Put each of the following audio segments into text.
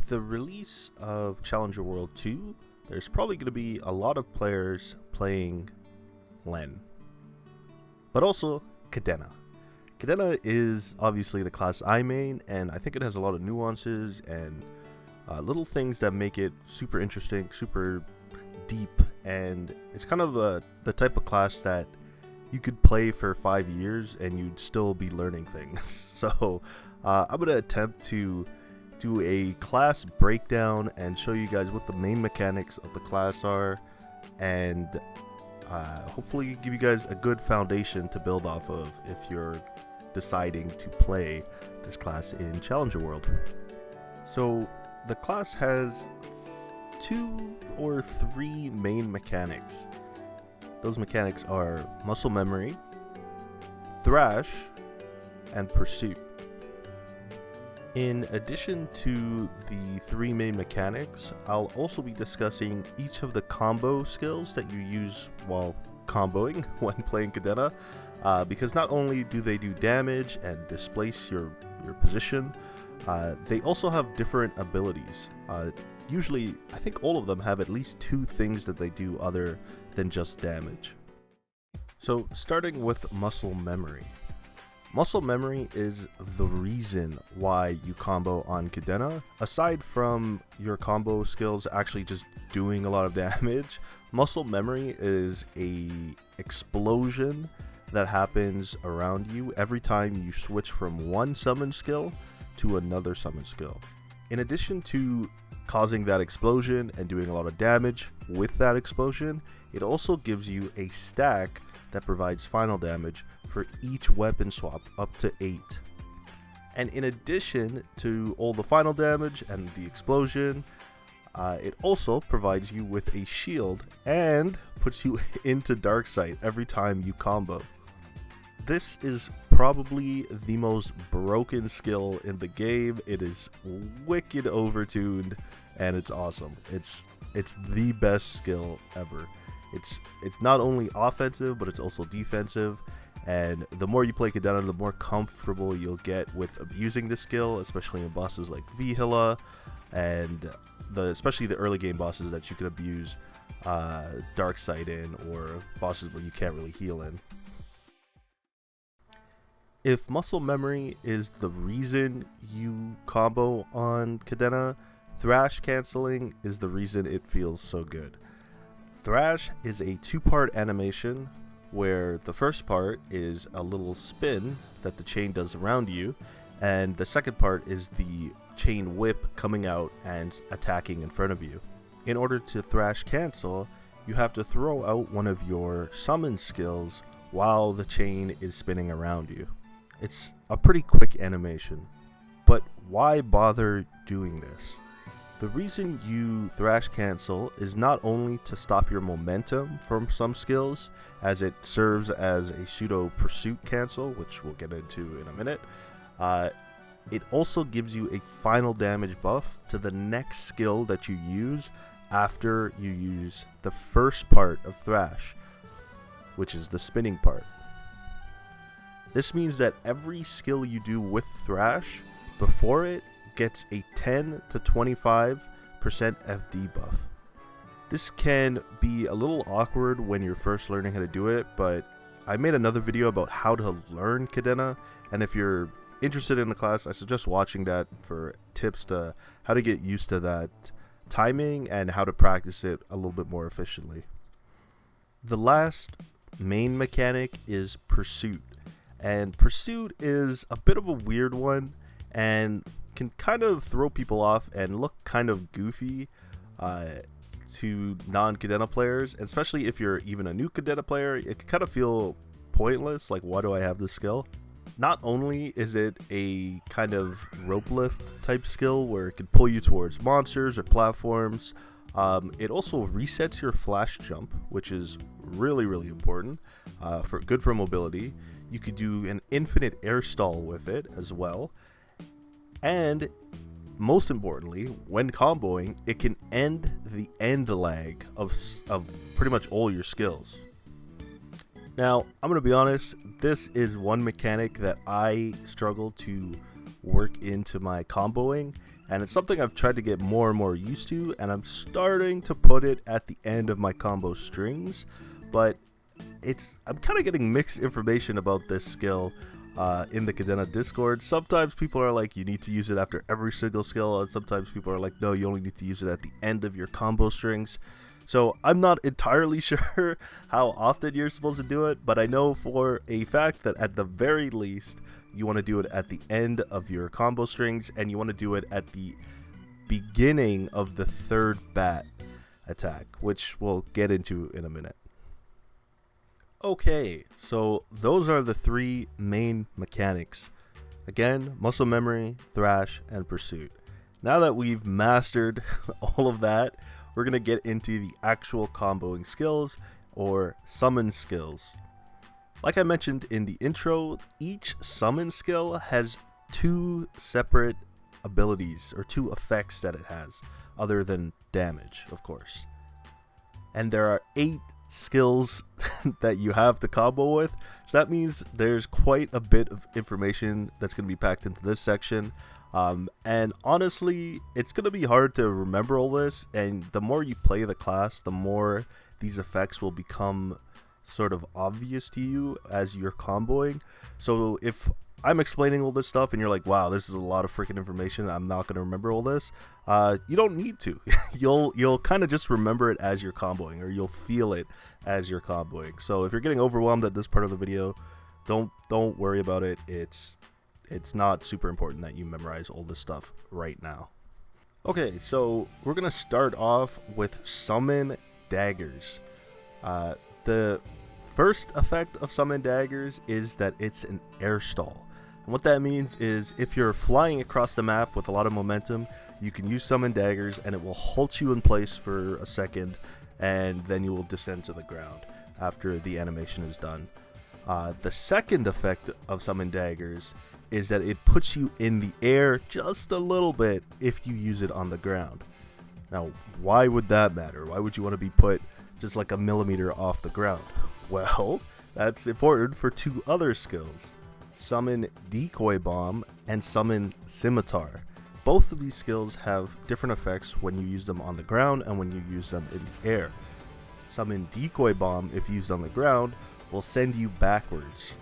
With the release of Challenger World 2, there's probably going to be a lot of players playing Len, but also Cadena. Cadena is obviously the class I main, and I think it has a lot of nuances and little things that make it super interesting, super deep, and it's kind of the type of class that you could play for 5 years and you'd still be learning things. So I'm going to attempt to do a class breakdown and show you guys what the main mechanics of the class are, and hopefully give you guys a good foundation to build off of if you're deciding to play this class in Challenger World. So the class has 2 or 3 main mechanics. Those mechanics are muscle memory, thrash, and pursuit. In addition to the 3 main mechanics, I'll also be discussing each of the combo skills that you use while comboing when playing Cadena, because not only do they do damage and displace your position, they also have different abilities. Usually, I think all of them have at least 2 things that they do other than just damage. So starting with muscle memory. Muscle memory is the reason why you combo on Cadena. Aside from your combo skills actually just doing a lot of damage, muscle memory is a explosion that happens around you every time you switch from one summon skill to another summon skill. In addition to causing that explosion and doing a lot of damage with that explosion, it also gives you a stack that provides final damage for each weapon swap up to 8. And in addition to all the final damage and the explosion, it also provides you with a shield and puts you into dark sight every time you combo. This is probably the most broken skill in the game. It is wicked overtuned and it's awesome. It's the best skill ever. It's not only offensive, but it's also defensive. And the more you play Cadena, the more comfortable you'll get with abusing this skill, especially in bosses like Vihila, and especially the early game bosses that you can abuse Dark Sight in, or bosses where you can't really heal in. If muscle memory is the reason you combo on Cadena, Thrash canceling is the reason it feels so good. Thrash is a 2-part animation where the first part is a little spin that the chain does around you, and the second part is the chain whip coming out and attacking in front of you. In order to Thrash cancel, you have to throw out one of your summon skills while the chain is spinning around you. It's a pretty quick animation, but why bother doing this? The reason you Thrash cancel is not only to stop your momentum from some skills, as it serves as a pseudo pursuit cancel, which we'll get into in a minute. It also gives you a final damage buff to the next skill that you use after you use the first part of Thrash, which is the spinning part. This means that every skill you do with Thrash before it gets a 10 to 25% FD buff. This can be a little awkward when you're first learning how to do it, but I made another video about how to learn Cadena, and if you're interested in the class, I suggest watching that for tips to how to get used to that timing and how to practice it a little bit more efficiently. The last main mechanic is Pursuit, and Pursuit is a bit of a weird one and can kind of throw people off and look kind of goofy to non-Cadena players, and especially if you're even a new Cadena player, it can kind of feel pointless, like why do I have this skill? Not only is it a kind of rope lift type skill where it can pull you towards monsters or platforms, it also resets your flash jump, which is really important, good for mobility. You could do an infinite air stall with it as well, and most importantly, when comboing, it can end the end lag of pretty much all your skills. Now, I'm going to be honest, this is one mechanic that I struggle to work into my comboing, and it's something I've tried to get more and more used to, and I'm starting to put it at the end of my combo strings, but I'm kind of getting mixed information about this skill in the Cadena Discord. Sometimes people are like, you need to use it after every single skill, and sometimes people are like, no, you only need to use it at the end of your combo strings. So I'm not entirely sure how often you're supposed to do it, but I know for a fact that at the very least, you want to do it at the end of your combo strings, and you want to do it at the beginning of the third bat attack, which we'll get into in a minute. Okay, so those are the three main mechanics. Again, muscle memory, thrash, and pursuit. Now that we've mastered all of that, we're going to get into the actual comboing skills, or summon skills. Like I mentioned in the intro, each summon skill has two separate abilities, or two effects that it has, other than damage, of course. And there are 8 skills that you have to combo with, so that means there's quite a bit of information that's going to be packed into this section. And honestly, it's going to be hard to remember all this, and the more you play the class, the more these effects will become sort of obvious to you as you're comboing. So if I'm explaining all this stuff and you're like, wow, this is a lot of freaking information, I'm not going to remember all this, you don't need to. You'll kind of just remember it as you're comboing, or you'll feel it as you're comboing. So if you're getting overwhelmed at this part of the video, don't worry about it. It's not super important that you memorize all this stuff right now. Okay, so we're going to start off with Summon Daggers. The first effect of Summon Daggers is that it's an air stall. And what that means is if you're flying across the map with a lot of momentum, you can use Summon Daggers and it will halt you in place for a second, and then you will descend to the ground after the animation is done. The second effect of Summon Daggers is that it puts you in the air just a little bit if you use it on the ground. Now, why would that matter? Why would you want to be put just like a millimeter off the ground? Well, that's important for 2 other skills. Summon Decoy Bomb and Summon Scimitar. Both of these skills have different effects when you use them on the ground and when you use them in the air. Summon Decoy Bomb, if used on the ground, will send you backwards.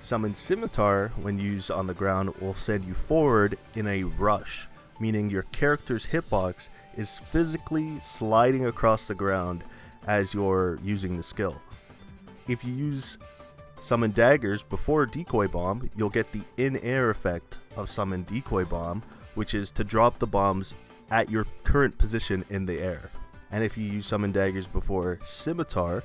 Summon Scimitar, when used on the ground, will send you forward in a rush, meaning your character's hitbox is physically sliding across the ground as you're using the skill. If you use Summon Daggers before Decoy Bomb, you'll get the in-air effect of Summon Decoy Bomb, which is to drop the bombs at your current position in the air. And if you use Summon Daggers before Scimitar,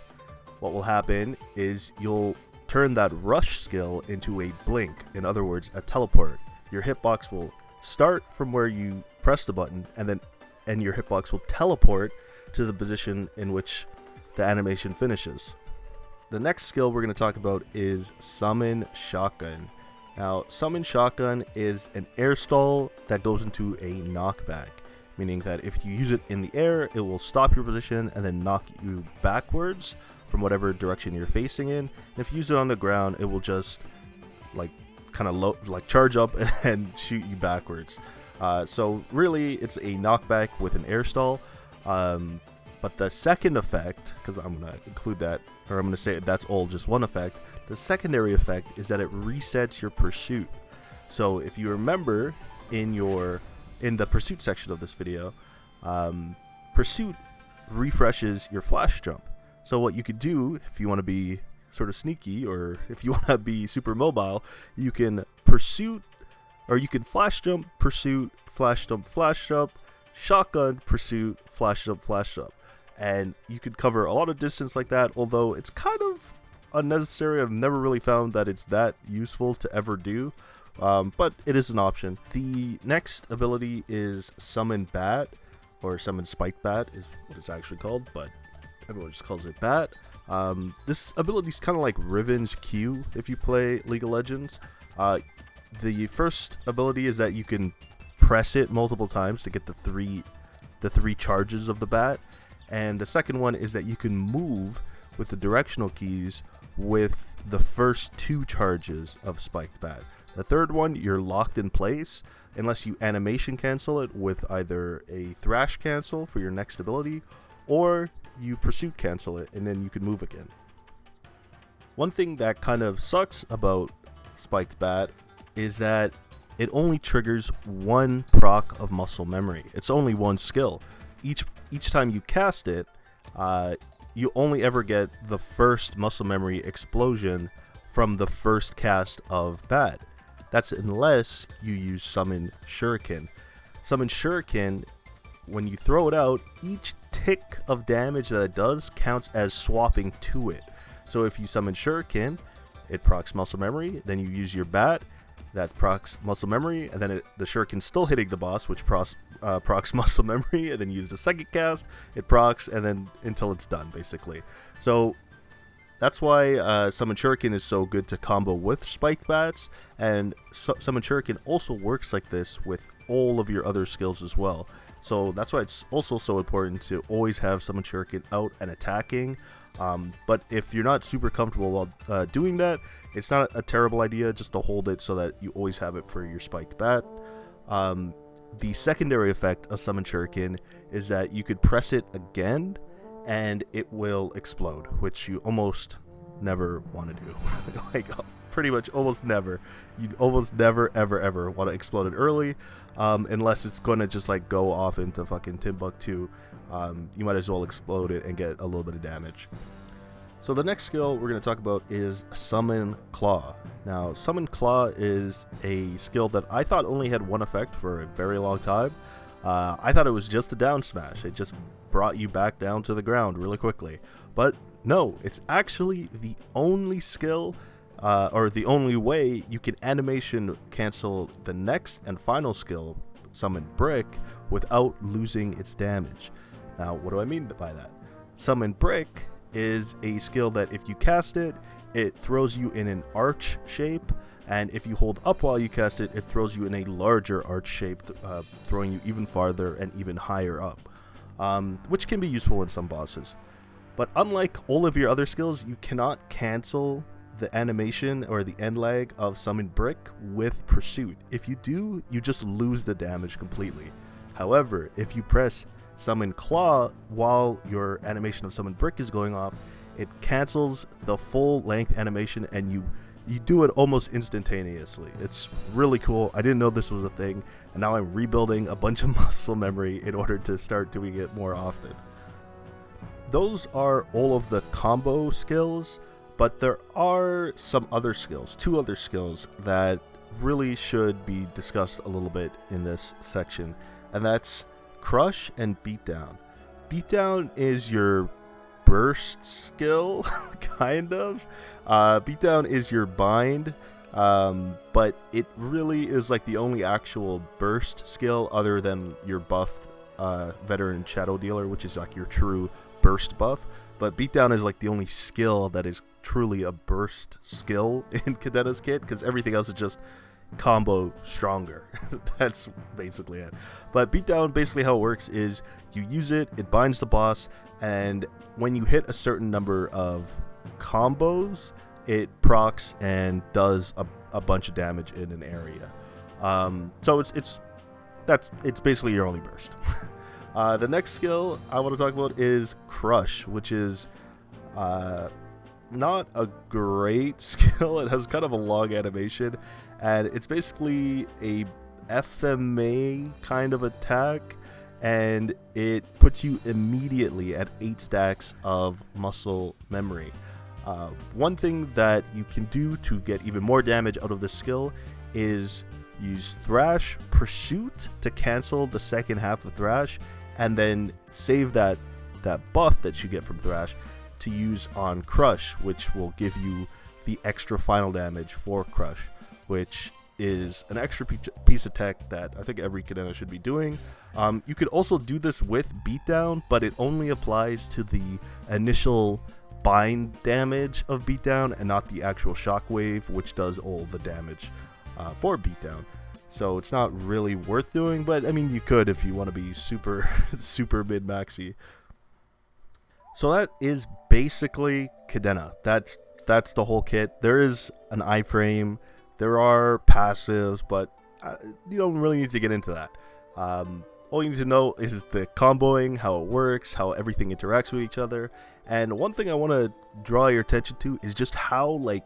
what will happen is you'll turn that rush skill into a blink, in other words, a teleport. Your hitbox will start from where you press the button, and your hitbox will teleport to the position in which the animation finishes. The next skill we're going to talk about is Summon Shotgun. Now, Summon Shotgun is an air stall that goes into a knockback, meaning that if you use it in the air, it will stop your position and then knock you backwards from whatever direction you're facing in. If you use it on the ground, it will just charge up and shoot you backwards. So really, it's a knockback with an air stall. But the second effect, because I'm going to include that, or I'm going to say that's all just one effect, the secondary effect is that it resets your pursuit. So if you remember in the pursuit section of this video, pursuit refreshes your flash jump. So what you could do if you want to be sort of sneaky, or if you want to be super mobile, you can pursuit, or you can flash jump, pursuit, flash jump, shotgun, pursuit, flash jump. And you could cover a lot of distance like that, although it's kind of unnecessary. I've never really found that it's that useful to ever do, but it is an option. The next ability is Summon Bat, or Summon Spike Bat is what it's actually called, but everyone just calls it Bat. This ability is kind of like Riven's Q if you play League of Legends. The first ability is that you can press it multiple times to get the three charges of the bat, and the second one is that you can move with the directional keys with the first 2 charges of Spiked Bat. The third one, you're locked in place unless you animation cancel it with either a Thrash cancel for your next ability, or you Pursuit cancel it and then you can move again. One thing that kind of sucks about Spiked Bat is that it only triggers 1 proc of muscle memory. It's only 1 skill. Each time you cast it, you only ever get the first muscle memory explosion from the first cast of Bat. That's unless you use Summon Shuriken. Summon Shuriken, when you throw it out, each tick of damage that it does counts as swapping to it. So if you summon Shuriken, it procs muscle memory, then you use your Bat, that procs muscle memory, and then the Shuriken's still hitting the boss, which procs muscle memory, and then you use the second cast, it procs, and then until it's done, basically. So that's why Summon Shuriken is so good to combo with Spiked Bats, and Summon Shuriken also works like this with all of your other skills as well. So that's why it's also so important to always have Summon Shuriken out and attacking. But if you're not super comfortable while doing that, it's not a terrible idea just to hold it so that you always have it for your Spiked Bat. The secondary effect of Summon Shuriken is that you could press it again and it will explode, which you almost never want to do. Like, pretty much almost never. You'd almost never ever want to explode it early, unless it's going to just like go off into fucking Timbuktu. You might as well explode it and get a little bit of damage. So the next skill we're going to talk about is Summon Claw. Now, Summon Claw is a skill that I thought only had 1 effect for a very long time. I thought it was just a down smash. It just brought you back down to the ground really quickly. But no, it's actually the only skill, or the only way you can animation cancel the next and final skill, Summon Brick, without losing its damage. Now, what do I mean by that? Summon Brick is a skill that if you cast it, it throws you in an arch shape, and if you hold up while you cast it, it throws you in a larger arch shape, throwing you even farther and even higher up, which can be useful in some bosses. But unlike all of your other skills, you cannot cancel the animation or the end lag of Summon Brick with Pursuit. If you do, you just lose the damage completely. However, if you press Summon Claw while your animation of Summon Brick is going off, it cancels the full length animation and you do it almost instantaneously. It's really cool. I didn't know this was a thing, and now I'm rebuilding a bunch of muscle memory in order to start doing it more often. Those are all of the combo skills, but there are some other skills, 2 other skills that really should be discussed a little bit in this section, and that's Crush and Beatdown. Beatdown is your burst skill, kind of. Beatdown is your bind, but it really is like the only actual burst skill other than your buffed Veteran Shadow Dealer, which is like your true burst buff. But Beatdown is like the only skill that is truly a burst skill in Cadena's kit, because everything else is just combo stronger. That's basically it. But Beatdown, basically how it works is you use it, it binds the boss, and when you hit a certain number of combos, it procs and does a bunch of damage in an area. So it's basically your only burst. The next skill I want to talk about is Crush, which is not a great skill. It has kind of a long animation, and it's basically a FMA kind of attack, and it puts you immediately at 8 stacks of muscle memory. One thing that you can do to get even more damage out of this skill is use Thrash Pursuit to cancel the second half of Thrash, and then save that buff that you get from Thrash to use on Crush, which will give you the extra final damage for Crush, which is an extra piece of tech that I think every Cadena should be doing. You could also do this with Beatdown, but it only applies to the initial bind damage of Beatdown and not the actual shockwave, which does all the damage for Beatdown. So it's not really worth doing, but I mean, you could if you want to be super mid-maxi. So that is basically Cadena. That's that's the whole kit. There is an iframe, there are passives, but you don't really need to get into that. All you need to know is the comboing, how it works, how everything interacts with each other. And one thing I want to draw your attention to is just how like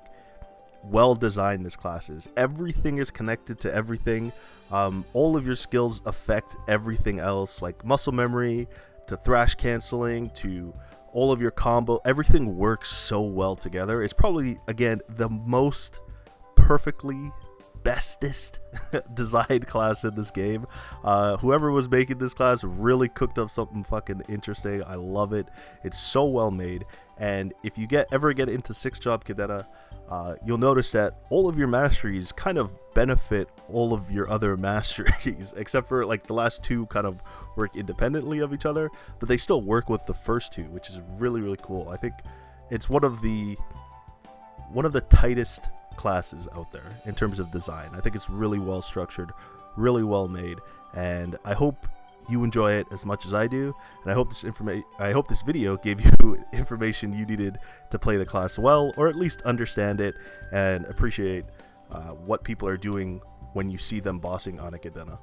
well designed this class is. Everything is connected to everything. All of your skills affect everything else, like muscle memory to thrash canceling to all of your combo. Everything works so well together. It's probably, again, the most perfectly bestest designed class in this game. Whoever was making this class really cooked up something fucking interesting. I love it. It's so well made. And if you ever get into 6-job Cadena, you'll notice that all of your masteries kind of benefit all of your other masteries, except for like the last two kind of work independently of each other, but they still work with the first two, which is really, really cool. I think it's one of the tightest classes out there in terms of design. I think it's really well structured, really well made, and I hope you enjoy it as much as I do. And I hope this video gave you information you needed to play the class well, or at least understand it and appreciate what people are doing when you see them bossing on a Cadena.